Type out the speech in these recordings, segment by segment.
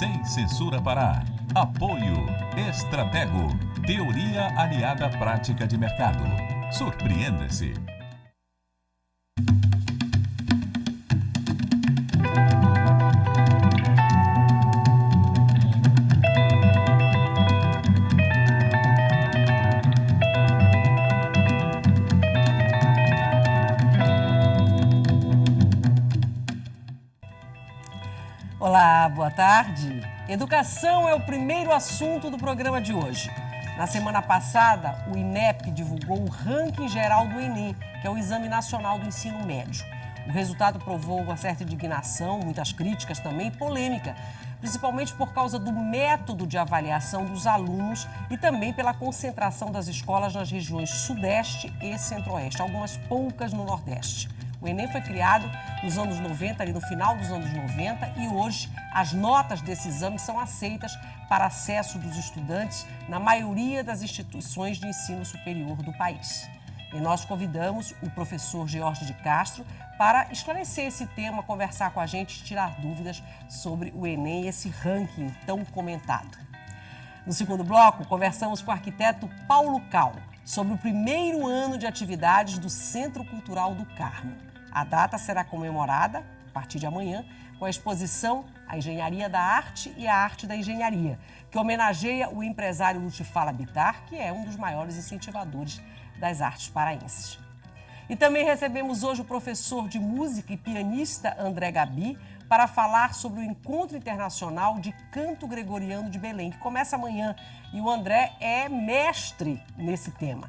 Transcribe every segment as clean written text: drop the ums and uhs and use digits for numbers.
Sem Censura Pará. Apoio Estratego. Teoria aliada à prática de mercado. Surpreenda-se. Olá, boa tarde. Educação é o primeiro assunto do programa de hoje. Na semana passada, o INEP divulgou o ranking geral do Enem, que é o Exame Nacional do Ensino Médio. O resultado provou uma certa indignação, muitas críticas também e polêmica, principalmente por causa do método de avaliação dos alunos e também pela concentração das escolas nas regiões Sudeste e Centro-Oeste, algumas poucas no Nordeste. O Enem foi criado nos anos 90, ali no final dos anos 90, e hoje as notas desse exame são aceitas para acesso dos estudantes na maioria das instituições de ensino superior do país. E nós convidamos o professor George de Castro para esclarecer esse tema, conversar com a gente, tirar dúvidas sobre o Enem e esse ranking tão comentado. No segundo bloco, conversamos com o arquiteto Paulo Cal sobre o primeiro ano de atividades do Centro Cultural do Carmo. A data será comemorada, a partir de amanhã, com a exposição A Engenharia da Arte e a Arte da Engenharia, que homenageia o empresário Lutifala Bittar, que é um dos maiores incentivadores das artes paraenses. E também recebemos hoje o professor de música e pianista André Gabi para falar sobre o Encontro Internacional de Canto Gregoriano de Belém, que começa amanhã. E o André é mestre nesse tema.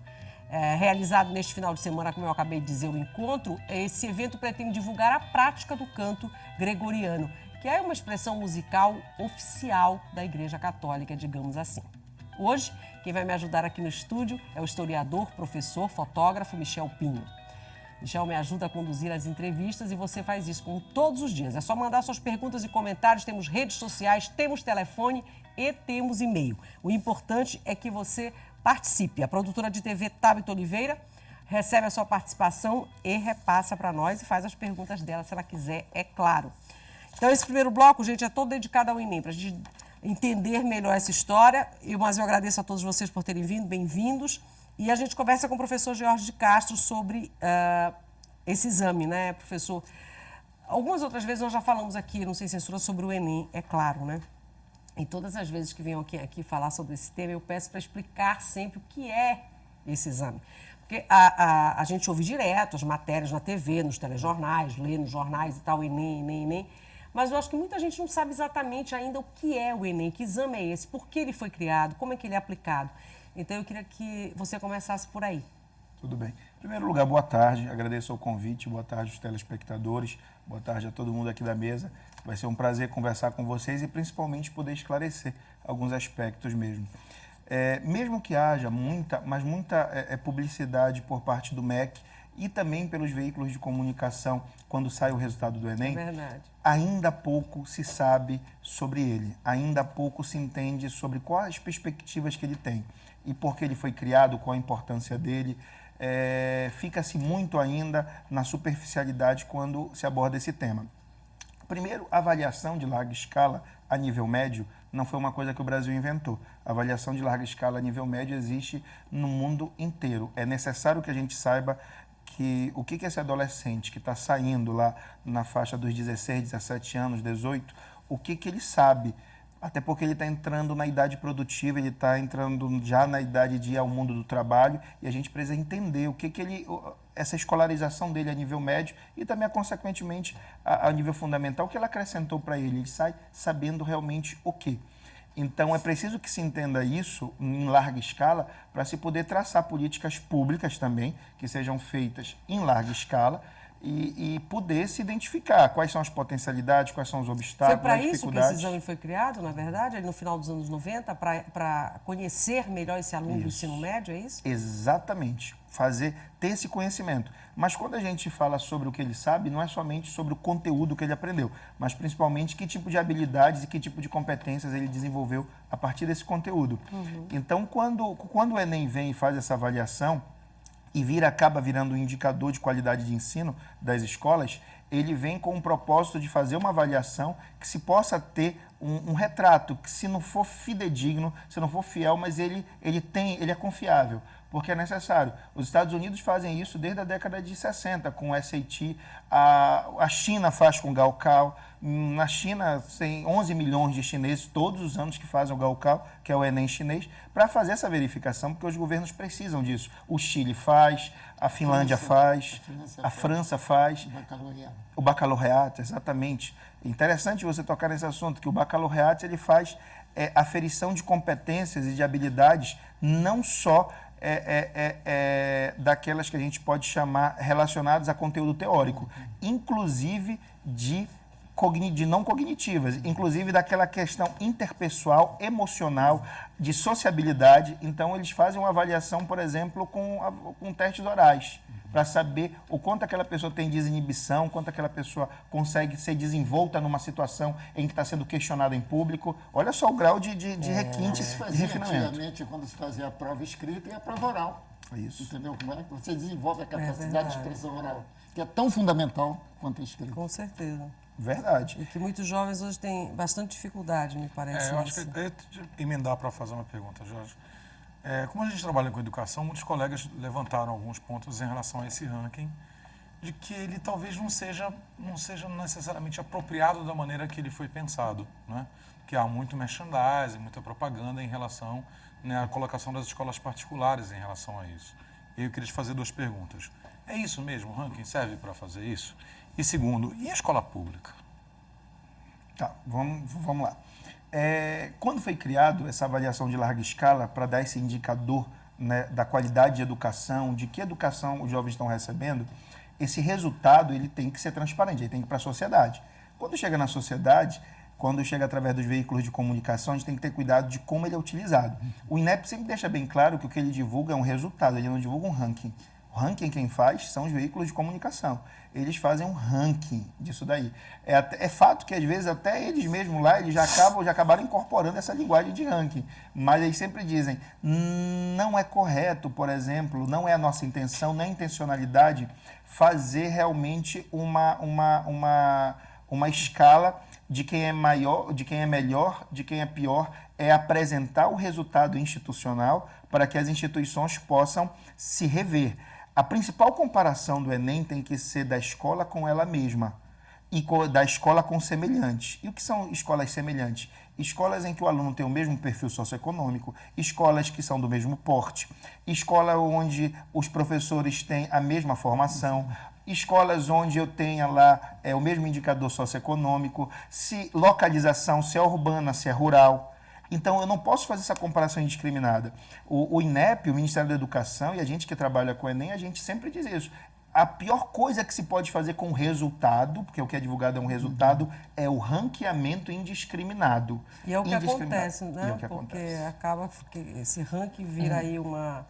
Realizado neste final de semana, como eu acabei de dizer, o encontro, esse evento pretende divulgar a prática do canto gregoriano, que é uma expressão musical oficial da Igreja Católica, digamos assim. Hoje, quem vai me ajudar aqui no estúdio é o historiador, professor, fotógrafo Michel Pinho. Michel me ajuda a conduzir as entrevistas e você faz isso como todos os dias. É só mandar suas perguntas e comentários, temos redes sociais, temos telefone e temos e-mail. O importante é que você participe. A produtora de TV, Tabita Oliveira, recebe a sua participação e repassa para nós e faz as perguntas dela, se ela quiser, é claro. Então, esse primeiro bloco, gente, é todo dedicado ao Enem, para a gente entender melhor essa história. Mas eu agradeço a todos vocês por terem vindo, bem-vindos. E a gente conversa com o professor George de Castro sobre esse exame, né, professor? Algumas outras vezes nós já falamos aqui, não sei, censura, sobre o Enem, é claro, né? E todas as vezes que venho aqui falar sobre esse tema, eu peço para explicar sempre o que é esse exame. Porque a gente ouve direto as matérias na TV, nos telejornais, lê nos jornais e tal, Enem. Mas eu acho que muita gente não sabe exatamente ainda o que é o Enem, que exame é esse, por que ele foi criado, como é que ele é aplicado. Então eu queria que você começasse por aí. Tudo bem. Em primeiro lugar, boa tarde, agradeço o convite, boa tarde aos telespectadores, boa tarde a todo mundo aqui da mesa. Vai ser um prazer conversar com vocês e principalmente poder esclarecer alguns aspectos mesmo. Mesmo que haja muita publicidade por parte do MEC e também pelos veículos de comunicação quando sai o resultado do Enem, ainda pouco se sabe sobre ele, ainda pouco se entende sobre quais as perspectivas que ele tem e por que ele foi criado, qual a importância dele. Fica-se muito ainda na superficialidade quando se aborda esse tema. Primeiro, a avaliação de larga escala a nível médio não foi uma coisa que o Brasil inventou. A avaliação de larga escala a nível médio existe no mundo inteiro. É necessário que a gente saiba que o que esse adolescente que está saindo lá na faixa dos 16, 17 anos, 18, o que ele sabe. Até porque ele está entrando na idade produtiva, ele está entrando já na idade de ir ao mundo do trabalho e a gente precisa entender o que essa escolarização dele a nível médio e também, consequentemente, a nível fundamental, o que ela acrescentou para ele. Ele sai sabendo realmente o quê. Então, é preciso que se entenda isso em larga escala para se poder traçar políticas públicas também, que sejam feitas em larga escala, e poder se identificar quais são as potencialidades, quais são os obstáculos, as dificuldades. Foi para isso que esse exame foi criado, na verdade, no final dos anos 90, para conhecer melhor esse aluno do ensino médio, é isso? Exatamente. Ter esse conhecimento. Mas quando a gente fala sobre o que ele sabe, não é somente sobre o conteúdo que ele aprendeu, mas principalmente que tipo de habilidades e que tipo de competências ele desenvolveu a partir desse conteúdo. Então, quando o Enem vem e faz essa avaliação, e acaba virando um indicador de qualidade de ensino das escolas, ele vem com o propósito de fazer uma avaliação que se possa ter um retrato, que se não for fidedigno, se não for fiel, mas ele é confiável, porque é necessário. Os Estados Unidos fazem isso desde a década de 60, com o SAT, a China faz com o Gaokao. Na China, tem 11 milhões de chineses todos os anos que fazem o Gaokao, que é o Enem chinês, para fazer essa verificação, porque os governos precisam disso. O Chile faz, a Finlândia faz, a França faz. O baccalaureato, exatamente. Interessante você tocar nesse assunto, que o baccalaureato ele faz aferição de competências e de habilidades, não só daquelas que a gente pode chamar relacionadas a conteúdo teórico, inclusive de não cognitivas, inclusive daquela questão interpessoal, emocional, de sociabilidade. Então, eles fazem uma avaliação, por exemplo, com testes orais, para saber o quanto aquela pessoa tem desinibição, quanto aquela pessoa consegue ser desenvolta numa situação em que está sendo questionada em público. Olha só o grau de requinte, de refinamento. Antigamente, quando se fazia a prova escrita e a prova oral. Isso. Entendeu como é? Você desenvolve a capacidade de expressão oral, que é tão fundamental quanto a escrita. Com certeza. Verdade. E que muitos jovens hoje têm bastante dificuldade, me parece. Eu acho que eu ia emendar para fazer uma pergunta, Jorge. Como a gente trabalha com educação, muitos colegas levantaram alguns pontos em relação a esse ranking, de que ele talvez não seja necessariamente apropriado da maneira que ele foi pensado, né? Que há muito merchandising, muita propaganda em relação, né, à colocação das escolas particulares em relação a isso. E eu queria te fazer duas perguntas. É isso mesmo? O ranking serve para fazer isso? E segundo, e a escola pública? Tá, vamos lá. Quando foi criado essa avaliação de larga escala para dar esse indicador, né, da qualidade de educação, de que educação os jovens estão recebendo, esse resultado ele tem que ser transparente, ele tem que ir para a sociedade. Quando chega na sociedade, quando chega através dos veículos de comunicação, a gente tem que ter cuidado de como ele é utilizado. O INEP sempre deixa bem claro que o que ele divulga é um resultado, ele não divulga um ranking. O ranking quem faz são os veículos de comunicação. Eles fazem um ranking disso daí. É fato que, às vezes, até eles mesmos lá, eles já acabaram incorporando essa linguagem de ranking. Mas eles sempre dizem, não é correto, por exemplo, não é a nossa intenção, não é a intencionalidade fazer realmente uma escala de quem é maior, de quem é melhor, de quem é pior, é apresentar o resultado institucional para que as instituições possam se rever. A principal comparação do Enem tem que ser da escola com ela mesma e da escola com semelhantes. E o que são escolas semelhantes? Escolas em que o aluno tem o mesmo perfil socioeconômico, escolas que são do mesmo porte, escola onde os professores têm a mesma formação, escolas onde eu tenha lá o mesmo indicador socioeconômico, se localização, se é urbana, se é rural. Então, eu não posso fazer essa comparação indiscriminada. O INEP, o Ministério da Educação, e a gente que trabalha com o Enem, a gente sempre diz isso. A pior coisa que se pode fazer com o resultado, porque o que é divulgado é um resultado, é o ranqueamento indiscriminado. E é o que acontece, né? É o que porque acontece. acaba que esse ranking vira aí uma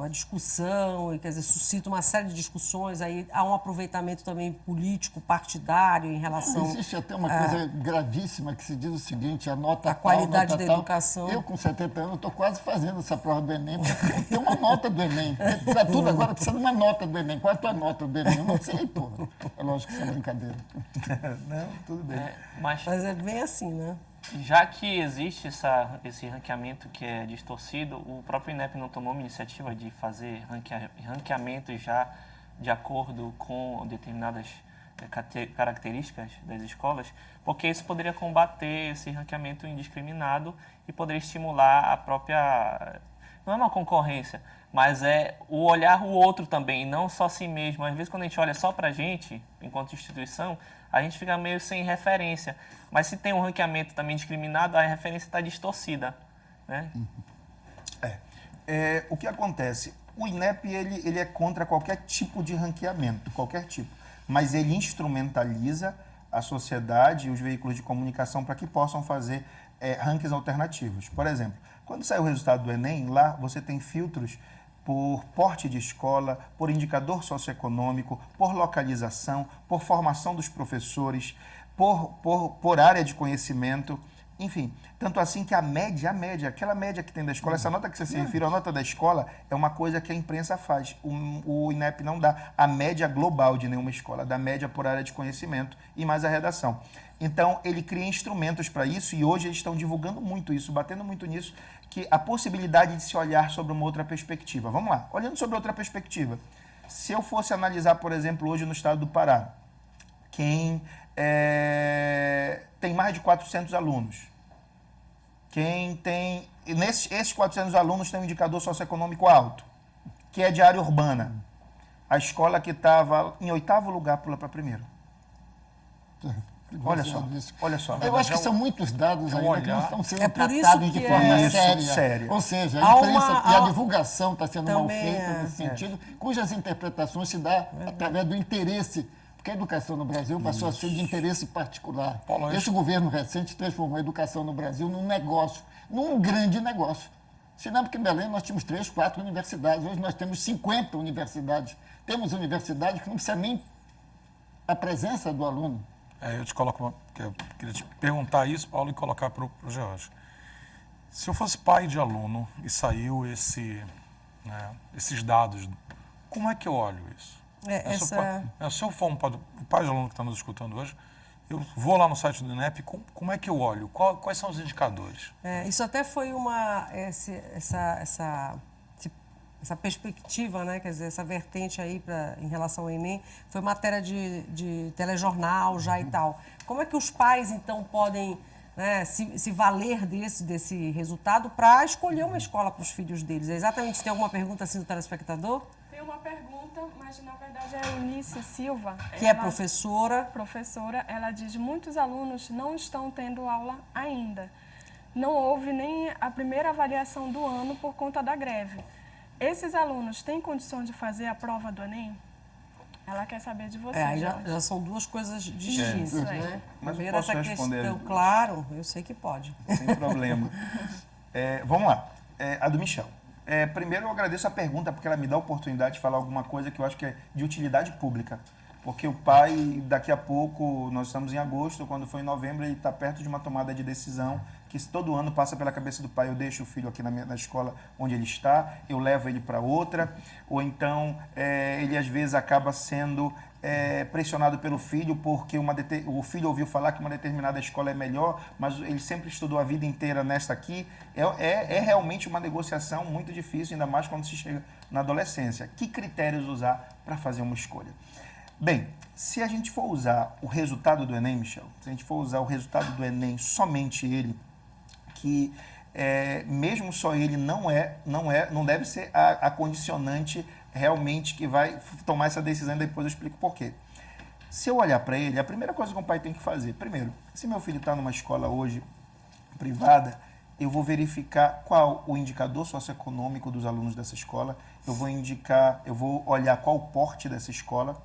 discussão, e quer dizer, suscita uma série de discussões, aí há um aproveitamento também político, partidário em relação... Existe até uma coisa gravíssima que se diz o seguinte, a nota a qualidade da tal. educação. Eu, com 70 anos, estou quase fazendo essa prova do Enem, porque tem uma nota do Enem. Para tudo agora precisa de uma nota do Enem. Qual é a tua nota do Enem? Eu não sei, pô. É lógico que isso é brincadeira. Não, tudo bem. Mas Mas é bem assim, né? já que existe esse ranqueamento que é distorcido, o próprio INEP não tomou uma iniciativa de fazer ranqueamentos já de acordo com determinadas características das escolas, porque isso poderia combater esse ranqueamento indiscriminado e poderia estimular a própria... Não é uma concorrência, mas é o olhar o outro também, e não só si mesmo. Às vezes, quando a gente olha só para a gente, enquanto instituição, a gente fica meio sem referência. Mas se tem um ranqueamento também discriminado, a referência está distorcida, né? O que acontece? O INEP ele é contra qualquer tipo de ranqueamento, qualquer tipo. Mas ele instrumentaliza a sociedade e os veículos de comunicação para que possam fazer rankings alternativos. Por exemplo, quando sai o resultado do Enem, lá você tem filtros por porte de escola, por indicador socioeconômico, por localização, por formação dos professores, por área de conhecimento. Enfim, tanto assim que a média, aquela média que tem da escola, essa nota que você se refere, a nota da escola, é uma coisa que a imprensa faz. O INEP não dá a média global de nenhuma escola, dá média por área de conhecimento e mais a redação. Então, ele cria instrumentos para isso e hoje eles estão divulgando muito isso, batendo muito nisso, que a possibilidade de se olhar sobre uma outra perspectiva. Vamos lá, olhando sobre outra perspectiva. Se eu fosse analisar, por exemplo, hoje no estado do Pará, quem tem mais de 400 alunos, quem tem... Esses 400 alunos têm um indicador socioeconômico alto, que é de área urbana. A escola que estava em 8º lugar pula para primeiro. Olha só, olha só. Eu acho que são muitos dados ainda que não estão sendo por isso tratados que de forma séria. séria. Ou seja, Há a imprensa uma- e a há- divulgação está sendo mal Também feita nesse sentido, cujas interpretações se dá através do interesse. Porque a educação no Brasil passou a ser de interesse particular. Paulo, Esse governo recente transformou a educação no Brasil num negócio, num grande negócio. Se lembra que em Belém nós tínhamos 3, 4 universidades, hoje nós temos 50 universidades. Temos universidades que não precisa nem a presença do aluno. Eu te coloco, eu queria te perguntar isso, Paulo, e colocar para o George. Se eu fosse pai de aluno e saiu esses dados, como é que eu olho isso? Se eu for o pai de aluno que está nos escutando hoje, eu vou lá no site do INEP, como é que eu olho? Quais são os indicadores? Isso até foi essa perspectiva, né? Quer dizer, essa vertente aí em relação ao Enem, foi matéria de telejornal já e tal. Como é que os pais, então, podem, né, se valer desse resultado para escolher uma escola para os filhos deles? É exatamente, tem alguma pergunta assim do telespectador? Tem uma pergunta, mas na verdade é a Eunice Silva. Que é professora. Professora, ela diz: muitos alunos não estão tendo aula ainda. Não houve nem a primeira avaliação do ano por conta da greve. Esses alunos têm condição de fazer a prova do Enem? Ela quer saber de você. Aí já são duas coisas distintas, Isso, né? Mas eu Primeiro posso essa responder? questão, claro, eu sei que pode. Sem problema. Vamos lá. A do Michel. Primeiro, eu agradeço a pergunta, porque ela me dá a oportunidade de falar alguma coisa que eu acho que é de utilidade pública. Porque o pai, daqui a pouco, nós estamos em agosto, quando foi em novembro, ele está perto de uma tomada de decisão que todo ano passa pela cabeça do pai. Eu deixo o filho aqui na escola onde ele está, eu levo ele para outra, ou então ele às vezes acaba sendo pressionado pelo filho, porque o filho ouviu falar que uma determinada escola é melhor, mas ele sempre estudou a vida inteira nesta aqui. É realmente uma negociação muito difícil, ainda mais quando se chega na adolescência. Que critérios usar para fazer uma escolha? Bem, se a gente for usar o resultado do Enem, Michel, se a gente for usar o resultado do Enem, somente ele, que mesmo só ele não deve ser a condicionante realmente que vai tomar essa decisão, e depois eu explico por quê. Se eu olhar para ele, a primeira coisa que um pai tem que fazer, primeiro, se meu filho está numa escola hoje privada, eu vou verificar qual o indicador socioeconômico dos alunos dessa escola, eu vou olhar qual o porte dessa escola,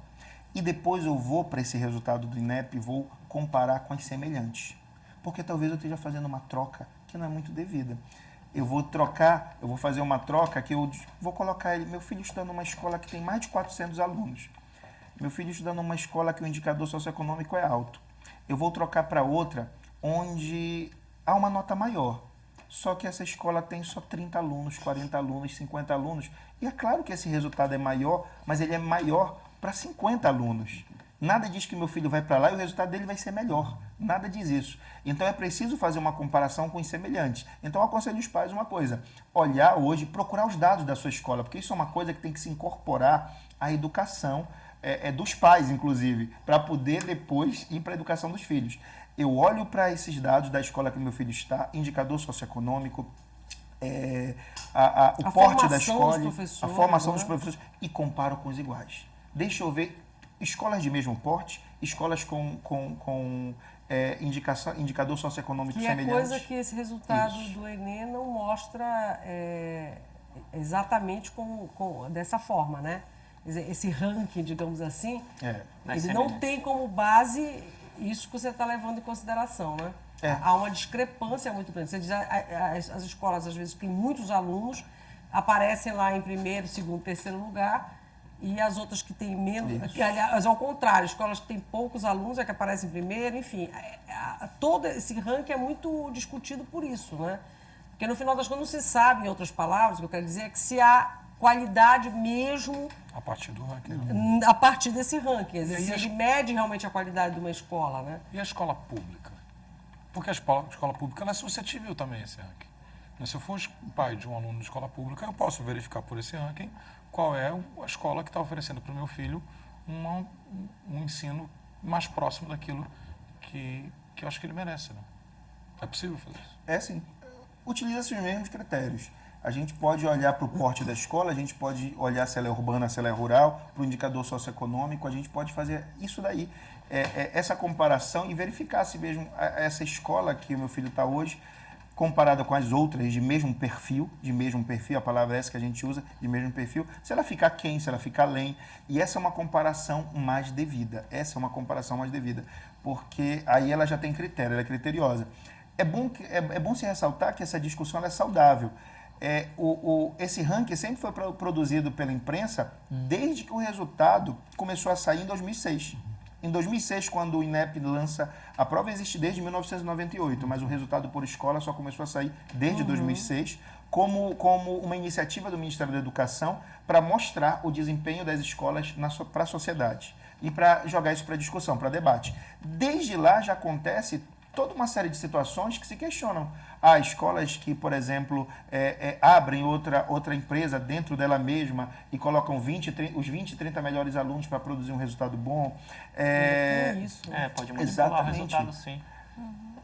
e depois eu vou para esse resultado do INEP e vou comparar com as semelhantes. Porque talvez eu esteja fazendo uma troca que não é muito devida. Eu vou fazer uma troca que eu vou colocar meu filho estudando numa escola que tem mais de 400 alunos. Meu filho estudando numa escola que o indicador socioeconômico é alto. Eu vou trocar para outra onde há uma nota maior. Só que essa escola tem só 30 alunos, 40 alunos, 50 alunos. E é claro que esse resultado é maior, mas ele é maior para 50 alunos. Nada diz que meu filho vai para lá e o resultado dele vai ser melhor. Nada diz isso. Então é preciso fazer uma comparação com os semelhantes. Então eu aconselho os pais uma coisa: olhar hoje, procurar os dados da sua escola, porque isso é uma coisa que tem que se incorporar à educação dos pais, inclusive, para poder depois ir para a educação dos filhos. Eu olho para esses dados da escola que meu filho está, indicador socioeconômico, o porte da escola, a formação dos professores, e comparo com os iguais. Deixa eu ver escolas de mesmo porte, escolas com indicador socioeconômico semelhante. E é coisa que esse resultado do Enem não mostra exatamente dessa forma, né? Quer dizer, esse ranking, digamos assim, ele não tem como base isso que você está levando em consideração, né? Há uma discrepância muito grande. Você diz, as escolas, às vezes, que têm muitos alunos, aparecem lá em primeiro, segundo, terceiro lugar, e as outras que têm menos, que, aliás, ao contrário, escolas que têm poucos alunos é que aparecem primeiro, enfim. Todo esse ranking é muito discutido por isso, né? Porque no final das contas não se sabe, em outras palavras, o que eu quero dizer é que se há qualidade mesmo A partir do ranking. Né? a partir desse ranking. Quer dizer, E se aí ele mede realmente a qualidade de uma escola, né? E a escola pública? Porque a escola pública ela é suscetível também a esse ranking. Mas se eu for pai de um aluno de escola pública, eu posso verificar por esse ranking qual é a escola que está oferecendo para o meu filho um ensino mais próximo daquilo que eu acho que ele merece. Né? É possível fazer isso? É sim. Utiliza-se os mesmos critérios. A gente pode olhar para o porte da escola, a gente pode olhar se ela é urbana, se ela é rural, para o indicador socioeconômico, a gente pode fazer isso daí, essa comparação e verificar se mesmo essa escola que o meu filho está hoje, comparada com as outras de mesmo perfil, a palavra é essa que a gente usa, de mesmo perfil, se ela fica aquém, se ela fica além. E essa é uma comparação mais devida, porque aí ela já tem critério, ela é criteriosa. É bom se ressaltar que essa discussão ela é saudável. Esse ranking sempre foi produzido pela imprensa desde que o resultado começou a sair em 2006. Em 2006, quando o INEP lança... A prova existe desde 1998, mas o resultado por escola só começou a sair desde 2006, como uma iniciativa do Ministério da Educação para mostrar o desempenho das escolas para a sociedade e para jogar isso para discussão, para debate. Desde lá já acontece toda uma série de situações que se questionam. Há escolas que, por exemplo, abrem outra empresa dentro dela mesma e colocam os 20, 30 melhores alunos para produzir um resultado bom. Isso. Pode manipular o resultado, sim.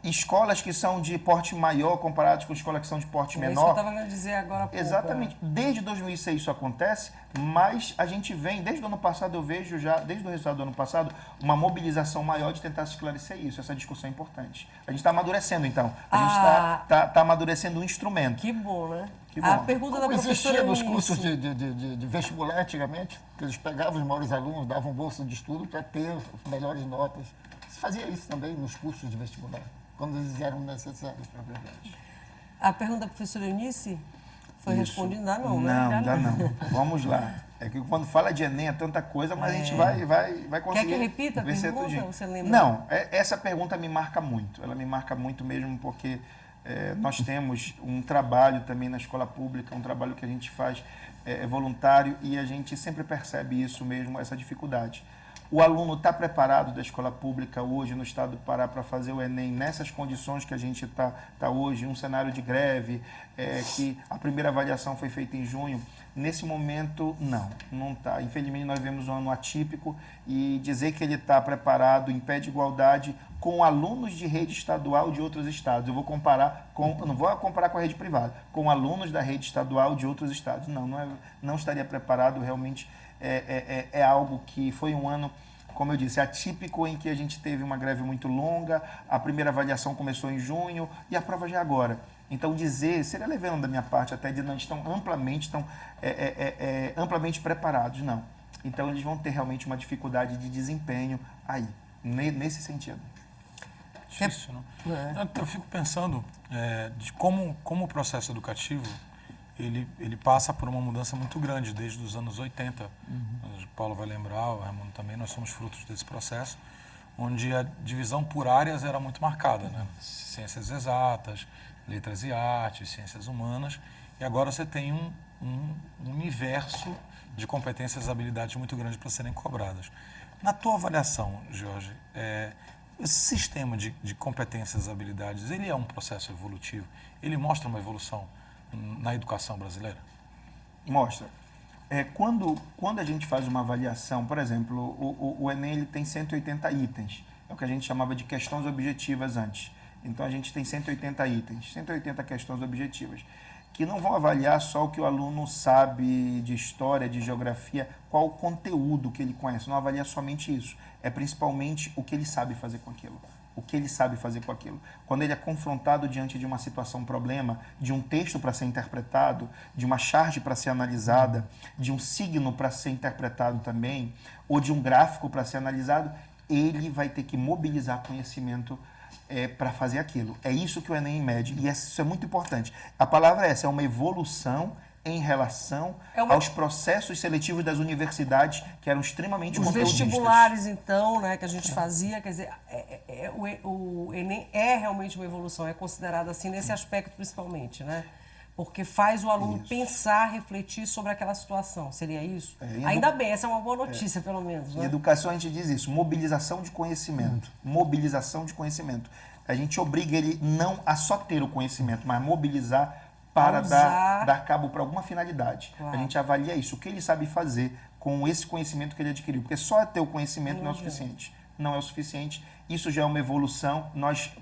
Escolas que são de porte maior comparadas com escolas que são de porte menor. É isso que eu estava querendo dizer agora há pouco. Exatamente. Desde 2006 isso acontece, mas a gente vem, desde o ano passado eu vejo já, desde o resultado do ano passado, uma mobilização maior de tentar esclarecer isso. Essa discussão é importante. A gente está amadurecendo, então. A gente está amadurecendo um instrumento. Que bom, né? Que bom. A pergunta da Como professora existia nos Eunice. cursos de vestibular antigamente, que eles pegavam os maiores alunos, davam bolsa de estudo para ter as melhores notas. Se fazia isso também nos cursos de vestibular, quando eles eram necessários, para a verdade. A pergunta da professora Eunice foi Isso. respondida? Ainda não, Não, né? ainda não. Vamos lá. É que quando fala de Enem é tanta coisa, mas a gente vai conseguir. Quer que repita a vencer pergunta? tudinho. Você lembra? Não, essa pergunta me marca muito. Ela me marca muito mesmo porque nós temos um trabalho também na escola pública, um trabalho que a gente faz voluntário e a gente sempre percebe isso mesmo, essa dificuldade. O aluno está preparado da escola pública hoje no estado do Pará para fazer o Enem nessas condições que a gente está hoje, um cenário de greve, que a primeira avaliação foi feita em junho. Nesse momento, não está. Infelizmente, nós vemos um ano atípico e dizer que ele está preparado em pé de igualdade com alunos de rede estadual de outros estados. Eu vou comparar não vou comparar com a rede privada, com alunos da rede estadual de outros estados. Não estaria preparado, realmente é algo que foi um ano, como eu disse, atípico, em que a gente teve uma greve muito longa, a primeira avaliação começou em junho e a prova já é agora. Então, seria levando da minha parte até dizer, não, estão amplamente preparados, não. Então, eles vão ter realmente uma dificuldade de desempenho aí, nesse sentido. Difícil, né? Eu fico pensando de como o processo educativo ele passa por uma mudança muito grande desde os anos 80. O Paulo vai lembrar, o Raimundo também, nós somos frutos desse processo, onde a divisão por áreas era muito marcada, né? Ciências exatas, letras e artes, ciências humanas, e agora você tem um universo de competências e habilidades muito grande para serem cobradas. Na tua avaliação, Jorge, esse sistema de competências e habilidades, ele é um processo evolutivo? Ele mostra uma evolução na educação brasileira? Mostra. Quando a gente faz uma avaliação, por exemplo, o Enem ele tem 180 itens, é o que a gente chamava de questões objetivas antes. Então, a gente tem 180 itens, 180 questões objetivas, que não vão avaliar só o que o aluno sabe de história, de geografia, qual o conteúdo que ele conhece, não avalia somente isso, é principalmente o que ele sabe fazer com aquilo. Quando ele é confrontado diante de uma situação, um problema, de um texto para ser interpretado, de uma charge para ser analisada, de um signo para ser interpretado também, ou de um gráfico para ser analisado, ele vai ter que mobilizar conhecimento para fazer aquilo. É isso que o Enem mede, e isso é muito importante. A palavra é essa, é uma evolução em relação É uma- aos processos seletivos das universidades, que eram extremamente Os conteudistas. vestibulares, então, né, que a gente fazia, quer dizer, o Enem é realmente uma evolução, é considerado assim nesse aspecto principalmente, né? Porque faz o aluno Isso. pensar, refletir sobre aquela situação. Seria isso? e Ainda bem, essa é uma boa notícia, pelo menos, Em né? educação a gente diz isso, mobilização de conhecimento. Mobilização de conhecimento. A gente obriga ele não a só ter o conhecimento, mas mobilizar para usar. dar cabo para alguma finalidade. Claro. A gente avalia isso, o que ele sabe fazer com esse conhecimento que ele adquiriu. Porque só ter o conhecimento não é o suficiente. Não é o suficiente. Isso já é uma evolução. Nós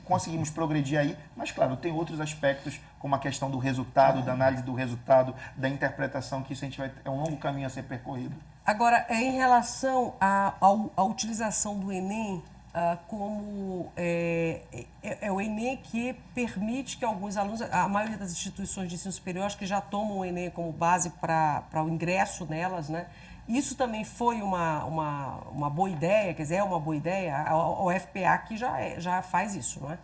conseguimos progredir aí, mas, claro, tem outros aspectos, como a questão do resultado, da análise do resultado, da interpretação, que isso a gente é um longo caminho a ser percorrido. Agora, em relação à utilização do Enem, como é o Enem que permite que alguns alunos, a maioria das instituições de ensino superior, acho que já tomam o Enem como base para o ingresso nelas, né? Isso também foi uma boa ideia, quer dizer, é uma boa ideia. A UFPA aqui já faz isso, não é?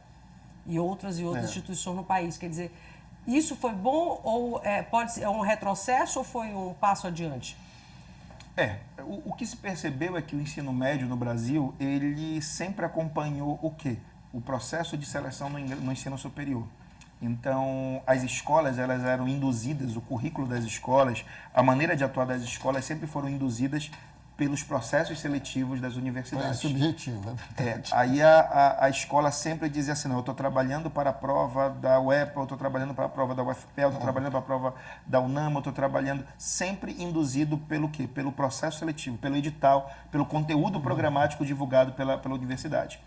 E outras instituições no país. Quer dizer, isso foi bom ou pode ser um retrocesso ou foi um passo adiante? O que se percebeu é que o ensino médio no Brasil, ele sempre acompanhou o quê? O processo de seleção no ensino superior. Então, as escolas, elas eram induzidas, o currículo das escolas, a maneira de atuar das escolas sempre foram induzidas pelos processos seletivos das universidades. É subjetivo, é verdade. Aí a escola sempre dizia assim, não, eu estou trabalhando para a prova da UEPA, eu estou trabalhando para a prova da UFPE, eu estou trabalhando para a prova da UNAMA, eu estou trabalhando, sempre induzido pelo quê? Pelo processo seletivo, pelo edital, pelo conteúdo programático divulgado pela universidade.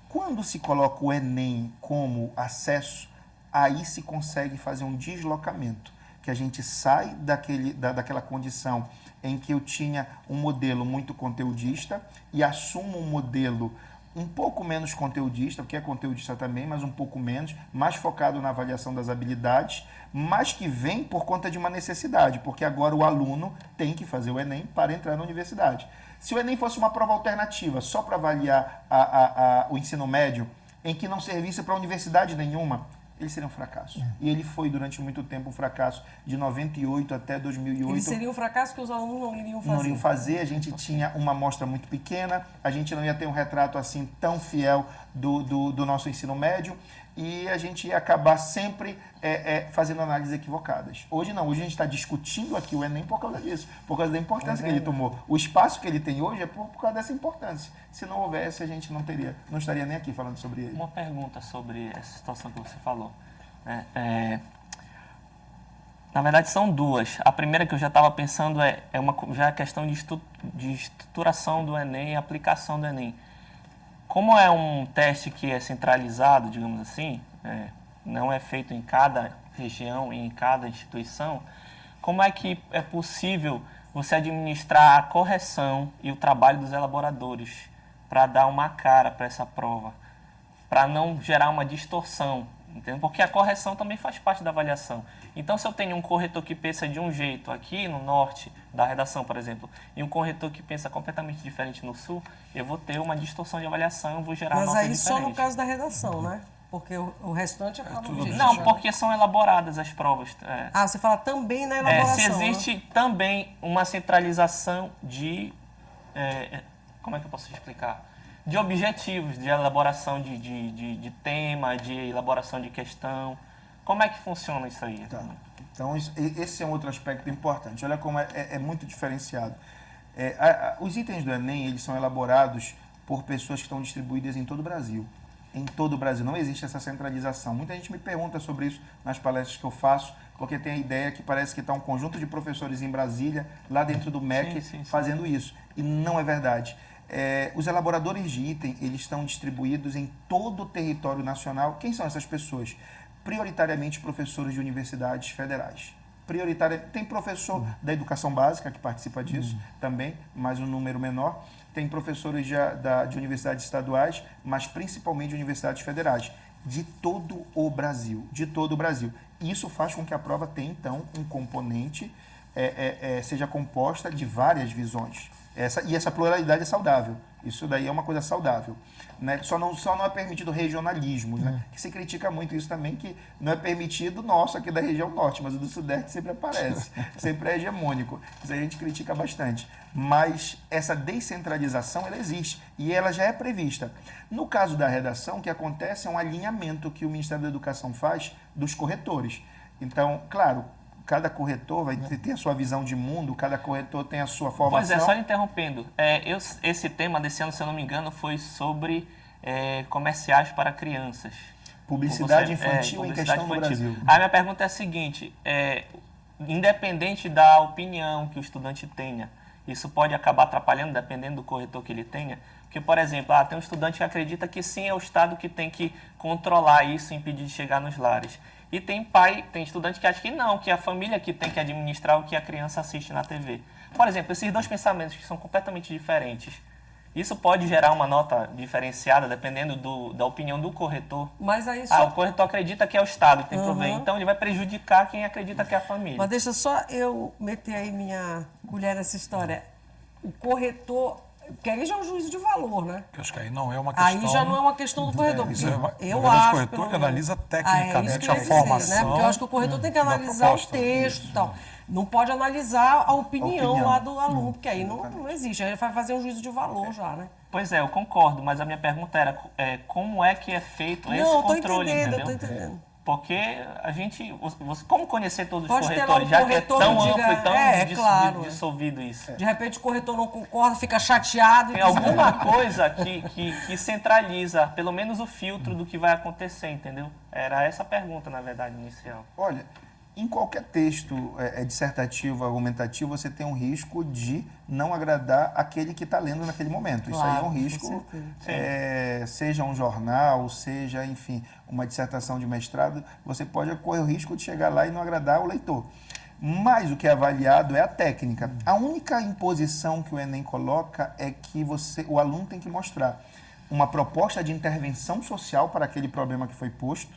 Quando se coloca o Enem como acesso, aí se consegue fazer um deslocamento, que a gente sai daquela condição em que eu tinha um modelo muito conteudista e assumo um modelo um pouco menos conteudista, porque é conteudista também, mas um pouco menos, mais focado na avaliação das habilidades, mas que vem por conta de uma necessidade, porque agora o aluno tem que fazer o Enem para entrar na universidade. Se o Enem fosse uma prova alternativa só para avaliar o ensino médio, em que não servisse para universidade nenhuma, ele seria um fracasso. E ele foi durante muito tempo um fracasso, de 98 até 2008. Ele seria um fracasso que os alunos não iriam fazer. Não iriam fazer, a gente tinha uma amostra muito pequena, a gente não ia ter um retrato assim tão fiel do nosso ensino médio e a gente ia acabar sempre fazendo análises equivocadas. Hoje não, hoje a gente está discutindo aqui o Enem por causa disso, por causa da importância que ele tomou. O espaço que ele tem hoje é por causa dessa importância. Se não houvesse, a gente não estaria nem aqui falando sobre ele. Uma pergunta sobre essa situação que você falou. Na verdade, são duas. A primeira que eu já estava pensando já a questão de estruturação do Enem e aplicação do Enem. Como é um teste que é centralizado, digamos assim, não é feito em cada região e em cada instituição, como é que é possível você administrar a correção e o trabalho dos elaboradores para dar uma cara para essa prova, para não gerar uma distorção, entendeu? Porque a correção também faz parte da avaliação. Então, se eu tenho um corretor que pensa de um jeito aqui no norte da redação, por exemplo, e um corretor que pensa completamente diferente no sul, eu vou ter uma distorção de avaliação, eu vou gerar Mas notas aí diferentes. só no caso da redação, né? Porque o restante é prova objetiva. Não, porque são elaboradas as provas. Ah, você fala também na elaboração. Se existe também uma centralização de... como é que eu posso explicar? De objetivos, de elaboração de tema, de elaboração de questão. Como é que funciona isso aí? Tá. Então, esse é um outro aspecto importante. Olha como é muito diferenciado. Os itens do Enem, eles são elaborados por pessoas que estão distribuídas em todo o Brasil. Em todo o Brasil. Não existe essa centralização. Muita gente me pergunta sobre isso nas palestras que eu faço, porque tem a ideia que parece que está um conjunto de professores em Brasília, lá dentro do MEC, Sim. fazendo isso. E não é verdade. Os elaboradores de item, eles estão distribuídos em todo o território nacional. Quem são essas pessoas? Prioritariamente professores de universidades federais. Tem professor da educação básica que participa disso também, mas um número menor. Tem professores de universidades estaduais, mas principalmente de universidades federais, de todo o Brasil. De todo o Brasil. Isso faz com que a prova tenha, então, um componente, seja composta de várias visões. E essa pluralidade é saudável. Isso daí é uma coisa saudável. Né? Só não é permitido regionalismo, né? Que se critica muito isso também, que não é permitido nosso aqui da região norte, mas o do sudeste sempre aparece, sempre é hegemônico. Isso aí a gente critica bastante. Mas essa descentralização, ela existe e ela já é prevista. No caso da redação, o que acontece é um alinhamento que o Ministério da Educação faz dos corretores. Então, claro, cada corretor vai ter a sua visão de mundo, cada corretor tem a sua formação. Pois é, só interrompendo. Esse tema desse ano, se eu não me engano, foi sobre comerciais para crianças. Publicidade infantil em questão no Brasil. A minha pergunta é a seguinte, independente da opinião que o estudante tenha, isso pode acabar atrapalhando, dependendo do corretor que ele tenha? Porque, por exemplo, tem um estudante que acredita que sim, é o Estado que tem que controlar isso e impedir de chegar nos lares. E tem estudante que acha que não, que é a família que tem que administrar o que a criança assiste na TV. Por exemplo, esses dois pensamentos que são completamente diferentes, isso pode gerar uma nota diferenciada dependendo da opinião do corretor. Mas aí o corretor acredita que é o Estado que tem problema, então ele vai prejudicar quem acredita que é a família. Mas deixa só eu meter aí minha colher nessa história. O corretor, porque aí já é um juízo de valor, né? Que eu acho que aí não é uma questão... Aí já não é uma questão do corretor. Isso é eu acho... O corretor que analisa tecnicamente a formação. Né? Porque eu acho que o corretor tem que analisar o texto e tal. Não pode analisar a opinião lá do aluno, porque aí não existe. Aí ele vai fazer um juízo de valor já, né? Pois é, eu concordo, mas a minha pergunta era como é que é feito esse controle, entendeu? Eu tô entendendo. Porque a gente... Como conhecer todos os Pode corretores, já que é tão amplo e tão dissolvido isso? De repente o corretor não concorda, fica chateado. Tem alguma coisa que centraliza, pelo menos o filtro do que vai acontecer, entendeu? Era essa a pergunta, na verdade, inicial. Olha, em qualquer texto dissertativo, argumentativo, você tem um risco de não agradar aquele que está lendo naquele momento. Isso aí é um risco, seja um jornal, seja, enfim, uma dissertação de mestrado, você pode correr o risco de chegar lá e não agradar o leitor. Mas o que é avaliado é a técnica. A única imposição que o Enem coloca é que o aluno tem que mostrar uma proposta de intervenção social para aquele problema que foi posto,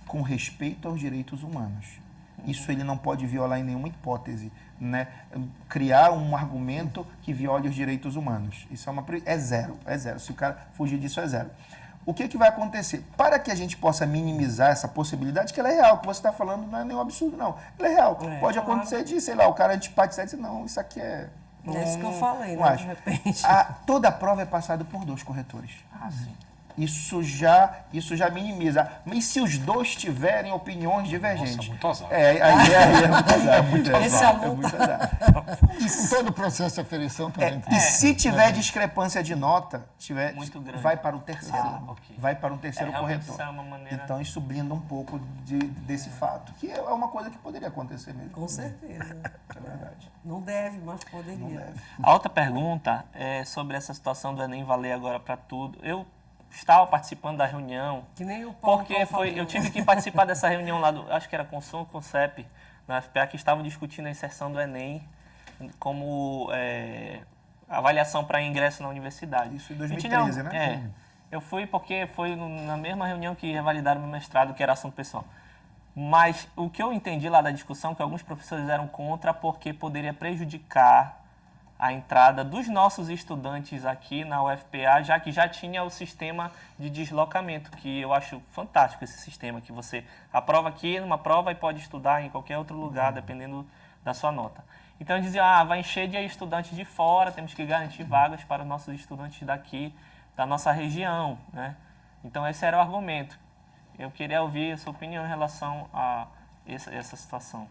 com respeito aos direitos humanos. Isso ele não pode violar em nenhuma hipótese, né? Criar um argumento que viole os direitos humanos. Isso é zero. Se o cara fugir disso, é zero. O que vai acontecer? Para que a gente possa minimizar essa possibilidade, que ela é real, o que você está falando não é nenhum absurdo, não. Ela é real. Pode acontecer de, sei lá, o cara antipatizar e dizer, não, isso aqui é... É isso que eu falei, né? De repente. Toda a prova é passada por 2 corretores. Sim. Isso já minimiza. Mas se os dois tiverem opiniões divergentes... Nossa, muito azar. Aí é muito azar. Esse aluno E com todo o processo de aferição também. E se tiver discrepância de nota, muito grande, vai para o terceiro. Ok. Vai para um terceiro corretor. É uma maneira... Então isso blinda um pouco desse fato, que é uma coisa que poderia acontecer mesmo. Com certeza. É verdade. Não deve, mas poderia. Não deve. A outra pergunta é sobre essa situação do Enem valer agora para tudo. Eu estava participando da reunião, Que nem o Paulo porque eu tive que participar dessa reunião lá, acho que era com o Som, com o CEP, na FPA, que estavam discutindo a inserção do Enem como avaliação para ingresso na universidade. Isso em 2013, né? Eu fui porque foi na mesma reunião que revalidaram meu mestrado, que era assunto pessoal. Mas o que eu entendi lá da discussão, que alguns professores eram contra porque poderia prejudicar a entrada dos nossos estudantes aqui na UFPA, já que já tinha o sistema de deslocamento, que eu acho fantástico esse sistema, que você aprova aqui numa prova e pode estudar em qualquer outro lugar, dependendo da sua nota. Então, eu dizia, vai encher de estudantes de fora, temos que garantir vagas para os nossos estudantes daqui, da nossa região, né? Então, esse era o argumento. Eu queria ouvir a sua opinião em relação a essa situação.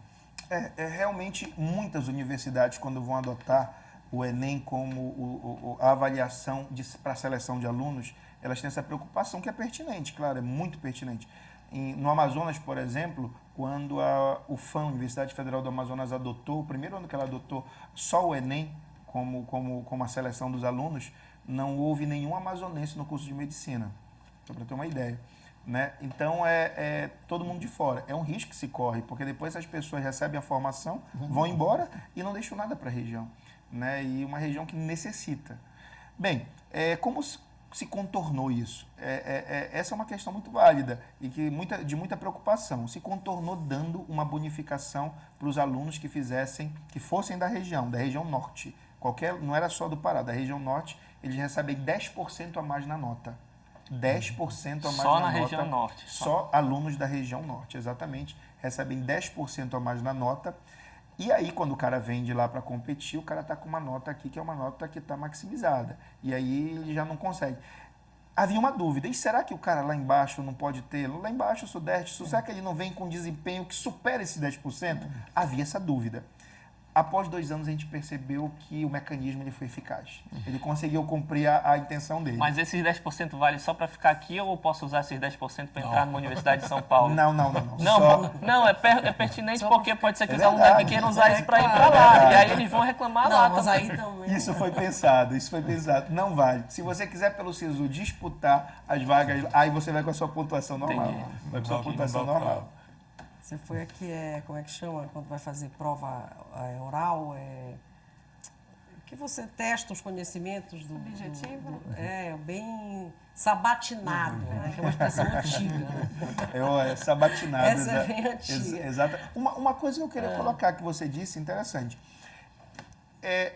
Realmente, muitas universidades, quando vão adotar o Enem como a avaliação para a seleção de alunos, elas têm essa preocupação que é pertinente, claro, é muito pertinente. No Amazonas, por exemplo, quando a UFAM, Universidade Federal do Amazonas, adotou, o primeiro ano que ela adotou só o Enem como a seleção dos alunos, não houve nenhum amazonense no curso de medicina, só para ter uma ideia. Né? Então, todo mundo de fora. É um risco que se corre, porque depois as pessoas recebem a formação, vão embora e não deixam nada para a região. Né? E uma região que necessita. Bem, como se contornou isso? Essa é uma questão muito válida e de muita preocupação. Se contornou dando uma bonificação para os alunos que fossem da região norte, não era só do Pará, da região norte, eles recebem 10% a mais na nota. 10% a mais Só na na nota. região norte. Só alunos da região norte, exatamente, recebem 10% a mais na nota. E aí, quando o cara vem de lá para competir, o cara está com uma nota aqui que é uma nota que está maximizada. E aí ele já não consegue. Havia uma dúvida, e será que o cara lá embaixo não pode ter? Lá embaixo, o Sudeste, será que ele não vem com desempenho que supera esses 10%? Havia essa dúvida. Após 2 anos, a gente percebeu que o mecanismo ele foi eficaz. Ele conseguiu cumprir a intenção dele. Mas esses 10% vale só para ficar aqui ou eu posso usar esses 10% para entrar numa universidade de São Paulo? Não. Não, é pertinente porque pode ser que os alunos verdade. queiram usar isso para ir para lá. E aí eles vão reclamar lá Não, mas também. aí também. Isso foi pensado. Não vale. Se você quiser pelo SISU disputar as vagas, aí você vai com a sua pontuação normal. Entendi. Vai com a sua pontuação Não dá pra- normal. Você foi aqui, como é que chama? Quando vai fazer prova oral, que você testa os conhecimentos do... Objetiva? Bem sabatinado, né? Que é uma expressão antiga. Né? É sabatinado. Essa é bem antiga. Exato. Uma coisa que eu queria colocar que você disse, interessante.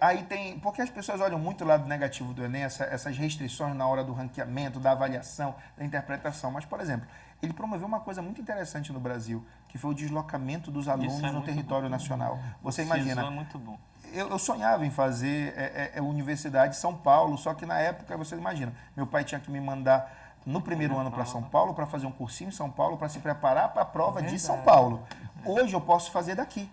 Aí tem... Porque as pessoas olham muito o lado negativo do Enem, essas restrições na hora do ranqueamento, da avaliação, da interpretação. Mas, por exemplo, ele promoveu uma coisa muito interessante no Brasil, que foi o deslocamento dos alunos no território nacional. Você imagina... Isso é muito bom. Eu sonhava em fazer universidade em São Paulo, só que na época, você imagina, meu pai tinha que me mandar no primeiro ano para São Paulo, para fazer um cursinho em São Paulo, para se preparar para a prova de São Paulo. Hoje eu posso fazer daqui.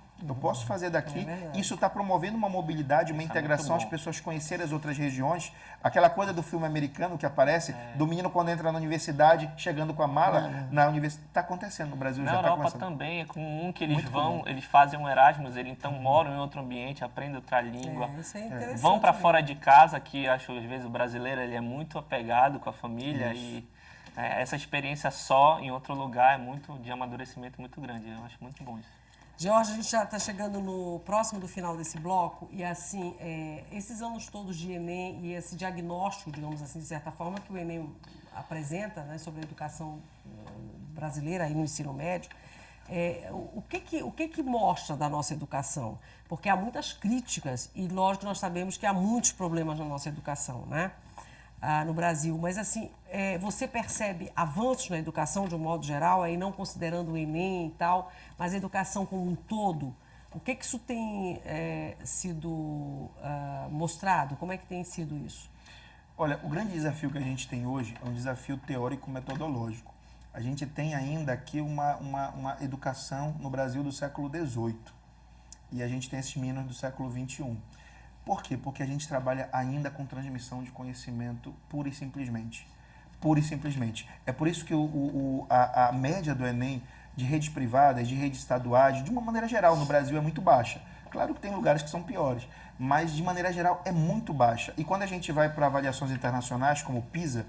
Isso está promovendo uma mobilidade, uma integração, as pessoas conhecerem as outras regiões. Aquela coisa do filme americano que aparece, do menino quando entra na universidade, chegando com a mala na universidade. Está acontecendo no Brasil, Na já está Europa começando. também, é comum que eles Muito vão, comum. eles fazem um Erasmus, eles então moram em outro ambiente, aprendem outra língua. Isso é interessante. Vão para mesmo. fora de casa, que acho às vezes o brasileiro ele é muito apegado com a família e essa experiência só em outro lugar é muito de amadurecimento muito grande. Eu acho muito bom isso. Jorge, a gente já está chegando no próximo do final desse bloco e, assim, esses anos todos de Enem e esse diagnóstico, digamos assim, de certa forma, que o Enem apresenta, né, sobre a educação brasileira aí no ensino médio, o que mostra da nossa educação? Porque há muitas críticas e, lógico, nós sabemos que há muitos problemas na nossa educação, né? No Brasil, mas assim, você percebe avanços na educação de um modo geral, aí não considerando o Enem e tal, mas a educação como um todo, o que isso tem sido mostrado? Como é que tem sido isso? Olha, o grande desafio que a gente tem hoje é um desafio teórico-metodológico. A gente tem ainda aqui uma educação no Brasil do século XVIII e a gente tem esses meninos do século XXI. Por quê? Porque a gente trabalha ainda com transmissão de conhecimento pura e simplesmente. Pura e simplesmente. É por isso que a média do Enem de redes privadas, de redes estaduais, de uma maneira geral, no Brasil é muito baixa. Claro que tem lugares que são piores, mas de maneira geral é muito baixa. E quando a gente vai para avaliações internacionais, como o PISA,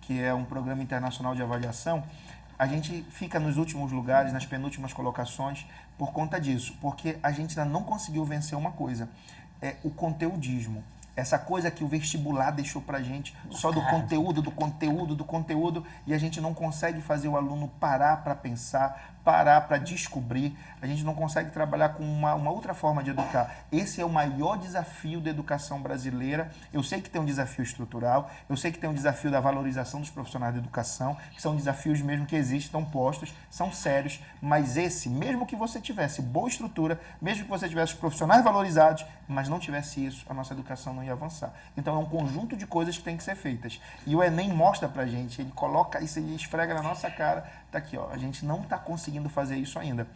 que é um programa internacional de avaliação, a gente fica nos últimos lugares, nas penúltimas colocações, por conta disso. Porque a gente ainda não conseguiu vencer uma coisa. O conteudismo. Essa coisa que o vestibular deixou pra gente, só do conteúdo, e a gente não consegue fazer o aluno parar para pensar, parar para descobrir, a gente não consegue trabalhar com uma outra forma de educar. Esse é o maior desafio da educação brasileira. Eu sei que tem um desafio estrutural, eu sei que tem um desafio da valorização dos profissionais da educação, que são desafios mesmo que existem, estão postos, são sérios, mas esse, mesmo que você tivesse boa estrutura, mesmo que você tivesse os profissionais valorizados, mas não tivesse isso, a nossa educação não ia avançar. Então é um conjunto de coisas que tem que ser feitas. E o Enem mostra pra gente, ele coloca isso, ele esfrega na nossa cara, tá aqui, ó, a gente não está conseguindo fazer isso ainda.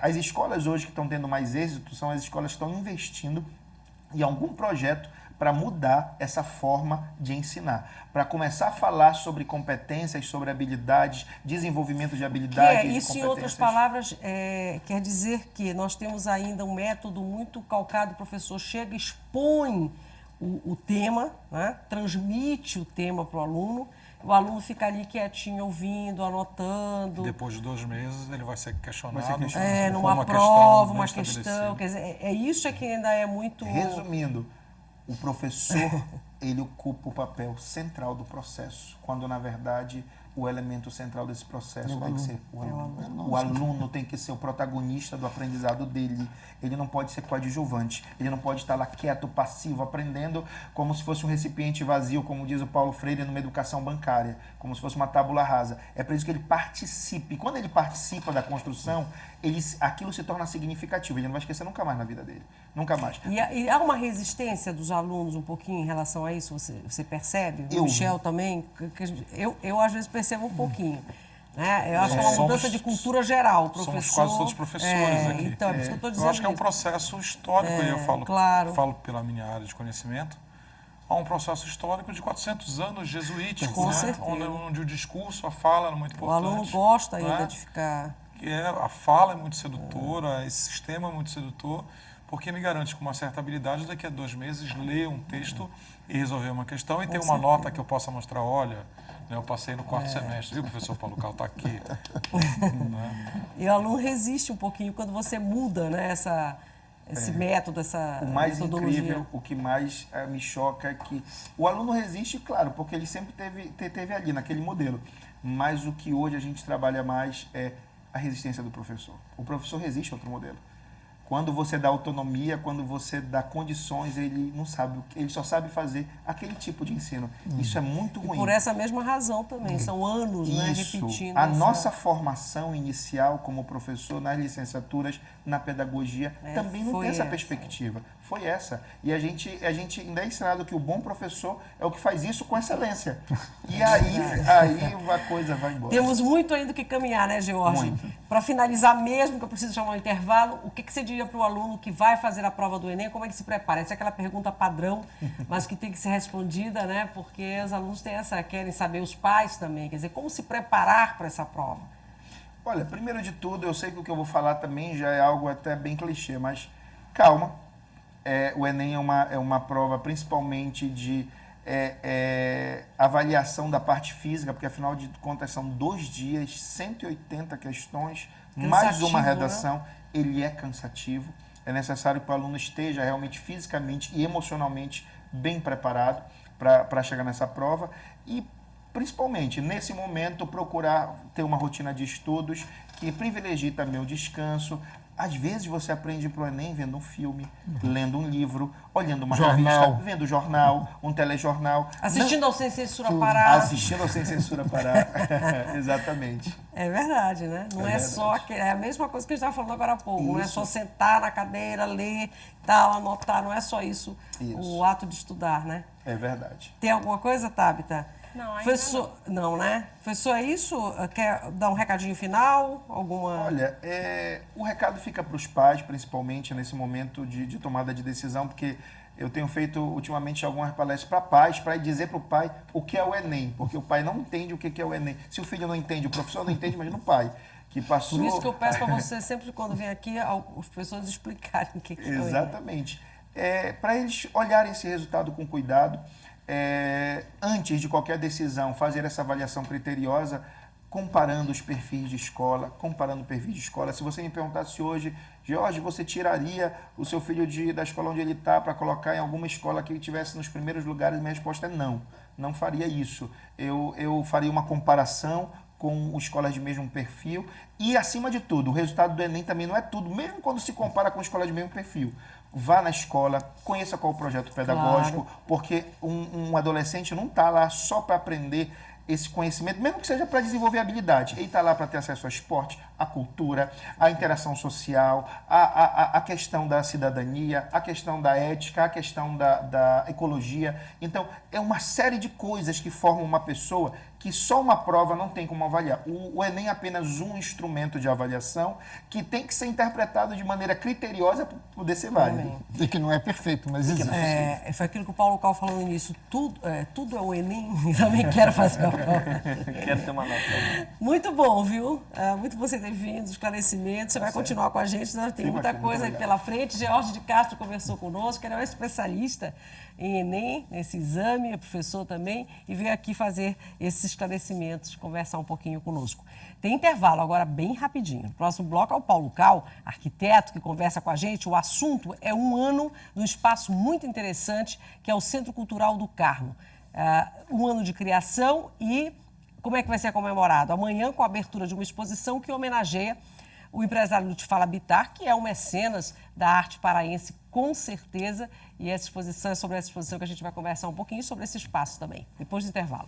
As escolas hoje que estão tendo mais êxito são as escolas que estão investindo em algum projeto para mudar essa forma de ensinar, para começar a falar sobre competências, sobre habilidades, desenvolvimento de habilidades. Isso, em outras palavras, quer dizer que nós temos ainda um método muito calcado, o professor chega, expõe o tema, né? Transmite o tema para o aluno fica ali quietinho, ouvindo, anotando. Depois de 2 meses, ele vai ser questionado. Numa prova, uma questão. Quer dizer, isso é que ainda é muito... Resumindo, o professor ele ocupa o papel central do processo, quando na verdade o elemento central desse processo tem que ser o aluno. O aluno tem que ser o protagonista do aprendizado dele. Ele não pode ser coadjuvante. Ele não pode estar lá quieto, passivo, aprendendo como se fosse um recipiente vazio, como diz o Paulo Freire, numa educação bancária, como se fosse uma tábula rasa. É preciso que ele participe. Quando ele participa da construção, aquilo se torna significativo. Ele não vai esquecer nunca mais na vida dele. Nunca mais. E há uma resistência dos alunos um pouquinho em relação a isso? Você percebe? O Michel também? Eu às vezes percebo um pouquinho. Né? Eu acho que é uma mudança de cultura geral. Professor, somos quase todos professores aqui. Então, é por isso que eu estou dizendo. Eu acho que é um processo histórico, e eu falo pela minha área de conhecimento. Há um processo histórico de 400 anos jesuítico, né? onde o discurso, a fala é muito importante. O aluno gosta né? ainda de ficar... A fala é muito sedutora, esse sistema é muito sedutor, porque me garante com uma certa habilidade daqui a 2 meses ler um texto e resolver uma questão e ter uma nota que eu possa mostrar, olha, né, eu passei no 4º semestre, viu, professor Paulo Cal, está aqui. Né? E o aluno resiste um pouquinho quando você muda, né, esse método, essa o mais metodologia. Incrível, o que mais me choca é que o aluno resiste, claro, porque ele sempre teve ali, naquele modelo. Mas o que hoje a gente trabalha mais é a resistência do professor. O professor resiste a outro modelo. Quando você dá autonomia, quando você dá condições, ele não sabe, ele só sabe fazer aquele tipo de ensino. Isso é muito ruim. E por essa mesma razão também, são anos, né, repetindo. A nossa formação inicial como professor nas licenciaturas, na pedagogia, também não tem essa perspectiva. Foi essa. E a gente ainda é ensinado que o bom professor é o que faz isso com excelência. E aí a coisa vai embora. Temos muito ainda que caminhar, né, George? Para finalizar mesmo, que eu preciso chamar um intervalo, o que você diria para o aluno que vai fazer a prova do Enem? Como é que se prepara? Essa é aquela pergunta padrão, mas que tem que ser respondida, né? Porque os alunos querem saber, os pais também. Quer dizer, como se preparar para essa prova? Olha, primeiro de tudo, eu sei que o que eu vou falar também já é algo até bem clichê, mas calma. O Enem é uma prova principalmente de avaliação da parte física, porque afinal de contas são 2 dias, 180 questões, mais uma redação. Né? Ele é cansativo. É necessário que o aluno esteja realmente fisicamente e emocionalmente bem preparado para chegar nessa prova e, principalmente, nesse momento, procurar ter uma rotina de estudos que privilegie também o descanso. Às vezes você aprende para o Enem vendo um filme, lendo um livro, olhando uma revista, vendo jornal, um telejornal. Assistindo ao Sem Censura Pará. Assistindo ao Sem Censura Pará. Exatamente. É verdade, né? Não é só... É a mesma coisa que a gente estava falando agora há pouco. Isso. Não é só sentar na cadeira, ler, tal, anotar. Não é só isso. O ato de estudar, né? É verdade. Tem alguma coisa, Tabita? Não, ainda Professor, não, né? Professor, é isso? Quer dar um recadinho final? Olha, o recado fica para os pais, principalmente nesse momento de tomada de decisão, porque eu tenho feito ultimamente algumas palestras para pais, para dizer para o pai o que é o Enem, porque o pai não entende o que é o Enem. Se o filho não entende, o professor não entende, imagina o pai, que passou... Por isso que eu peço para você, sempre quando vem aqui, os professores explicarem o que é o Enem. Exatamente. Para eles olharem esse resultado com cuidado, antes de qualquer decisão, fazer essa avaliação criteriosa, comparando os perfis de escola, Se você me perguntasse hoje, Jorge, você tiraria o seu filho da escola onde ele está para colocar em alguma escola que ele estivesse nos primeiros lugares? Minha resposta é não, não faria isso. Eu faria uma comparação com escolas de mesmo perfil e, acima de tudo, o resultado do Enem também não é tudo, mesmo quando se compara com escolas de mesmo perfil. Vá na escola, conheça qual é o projeto pedagógico, porque um adolescente não está lá só para aprender esse conhecimento, mesmo que seja para desenvolver habilidade. Ele está lá para ter acesso ao esporte, à cultura, à interação social, à questão da cidadania, à questão da ética, à questão da ecologia. Então, é uma série de coisas que formam uma pessoa que só uma prova não tem como avaliar. O Enem é apenas um instrumento de avaliação que tem que ser interpretado de maneira criteriosa para poder ser válido. E que não é perfeito, mas existe. Foi aquilo que o Paulo Cal falou no início, tudo é o Enem. Eu também quero fazer Quero ter uma nota. Muito bom, viu? Muito bom você ter vindo, esclarecimentos. Você vai continuar com a gente, nós tem muita coisa aí pela frente. George de Castro conversou conosco, ele é um especialista em Enem, nesse exame, é professor também, e veio aqui fazer esses esclarecimentos, conversar um pouquinho conosco. Tem intervalo agora bem rapidinho. O próximo bloco é o Paulo Cal, arquiteto, que conversa com a gente. O assunto é um ano de um espaço muito interessante, que é o Centro Cultural do Carmo. Um ano de criação e como é que vai ser comemorado? Amanhã, com a abertura de uma exposição que homenageia o empresário Lutifala Bittar, que é um mecenas da arte paraense, com certeza. E essa exposição é sobre essa exposição que a gente vai conversar um pouquinho sobre esse espaço também, depois do intervalo.